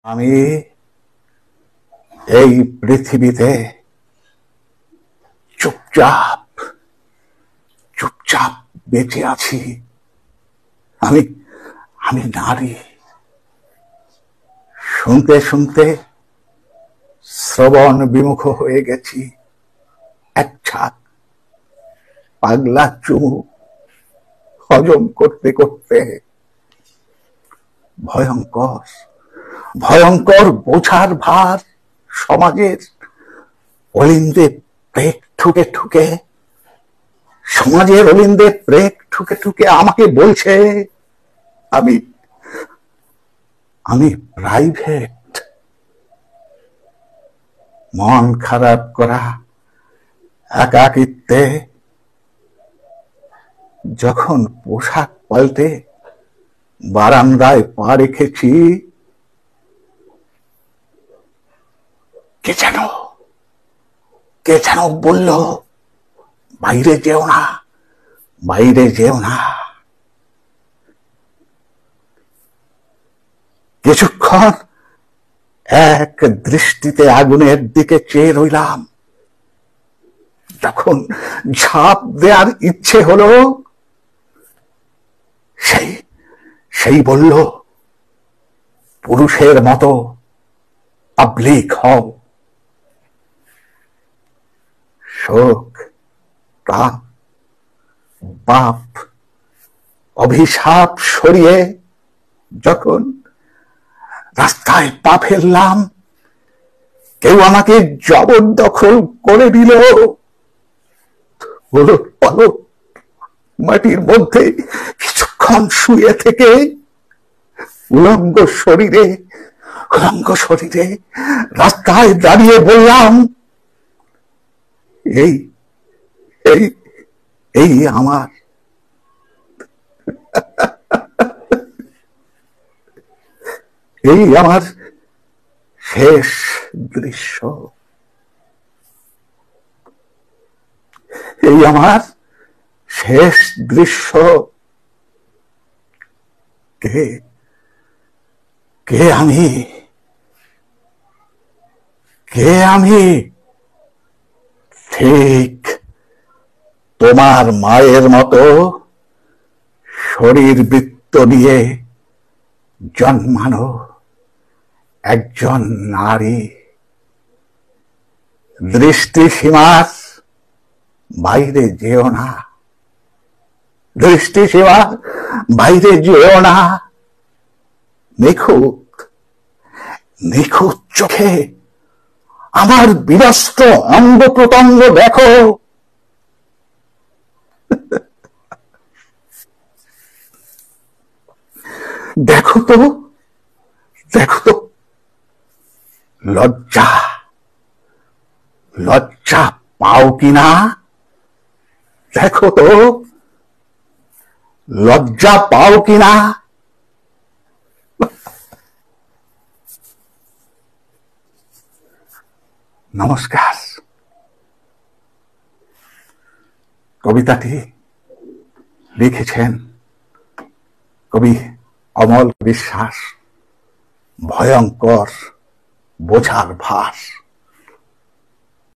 আমি এই পৃথিবীতে চুপচাপ চুপচাপ বেঁচে আছি। আমি আমি নারী। শুনতে শুনতে শ্রবণ বিমুখ হয়ে গেছি। এক ছাক পাগলা চুমু হজম করতে করতে ভয়ঙ্কর ভয়ঙ্কর বোঝার ভার সমাজের অলিন্দে প্রেক ঠুকে ঠুকে সমাজের অলিন্দে প্রেক ঠুকে ঠুকে আমাকে বলছে আমি আমি প্রাইভেট। মন খারাপ করা একাকিত্বে যখন পোশাক পাল্টে বারান্দায় পা রেখেছি, কে যেন বলল, বাইরে যেও না, বাইরে যেও না। কিছুক্ষণ এক দৃষ্টিতে আগুনের দিকে চেয়ে রইলাম। যখন ঝাঁপ দেওয়ার ইচ্ছে হলো, সেই বলল, পুরুষের মতো পাবলিক হও। শোক, তাপ, পাপ, অভিশাপ সরিয়ে যখন রাস্তায় পা ফেললাম, কেউ আমাকে জবরদখল করে দিল। মাটির মধ্যে কিছুক্ষণ শুয়ে থেকে উলঙ্গ শরীরে রাস্তায় দাঁড়িয়ে বললাম, এই এই এই আমার এই আমার শেষ দৃশ্য। এই আমার শেষ দৃশ্য। কে আমি? ঠিক তোমার মায়ের মতো শরীর বৃত্ত নিয়ে জন্মানো একজন নারী। দৃষ্টিসীমার বাইরে যেও না, দৃষ্টিসীমার বাইরে যেও না। নিখুঁত চোখে আমার বিনষ্ট অঙ্গ প্রত্যঙ্গ দেখো। দেখো তো লজ্জা পাও কিনা? দেখো তো লজ্জা পাও কিনা? নমস্কার। কবিতাটি লিখেছেন কবি অমল বিশ্বাস। ভয়ঙ্কর বোঝার ভার।